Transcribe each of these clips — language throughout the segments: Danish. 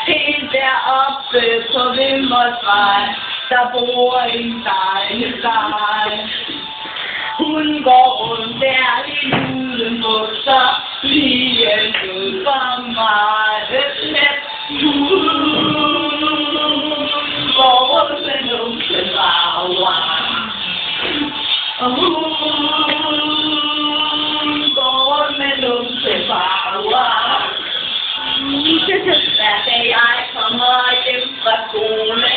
Helt deroppe på Vimmersvej, der bor en dejlig steg. Hun går rundt der i julenbukser, lige ud for mig. Hun går rundt med numsen farver. Og hun går rundt med numsen farver. Hver dag jeg kommer hjem fra skole,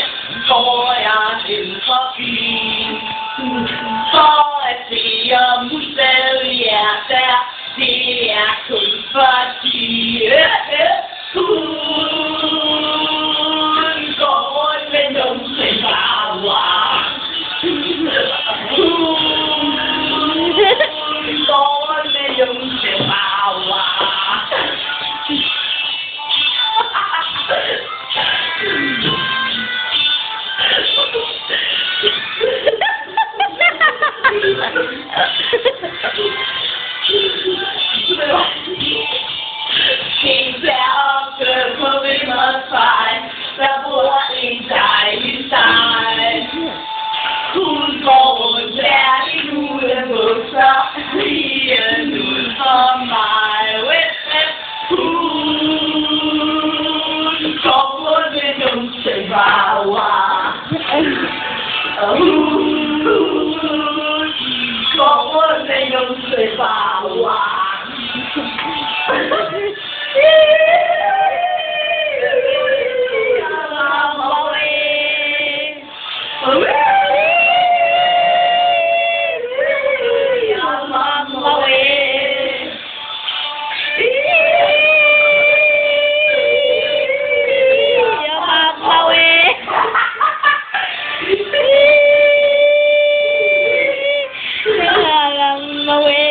går jeg hen forbi. For at se om hun stadig er der, det er kun fordi hun går rundt med numsen farver. Hun går rundt med numsen farver. Helt deroppe på Vimmersvej, der bor en dejlig steg. Hun går rundt der i julebukser, lige ud for mig. Hun går rundt med numsen farver. Og hun går rundt med numsen farver. Away.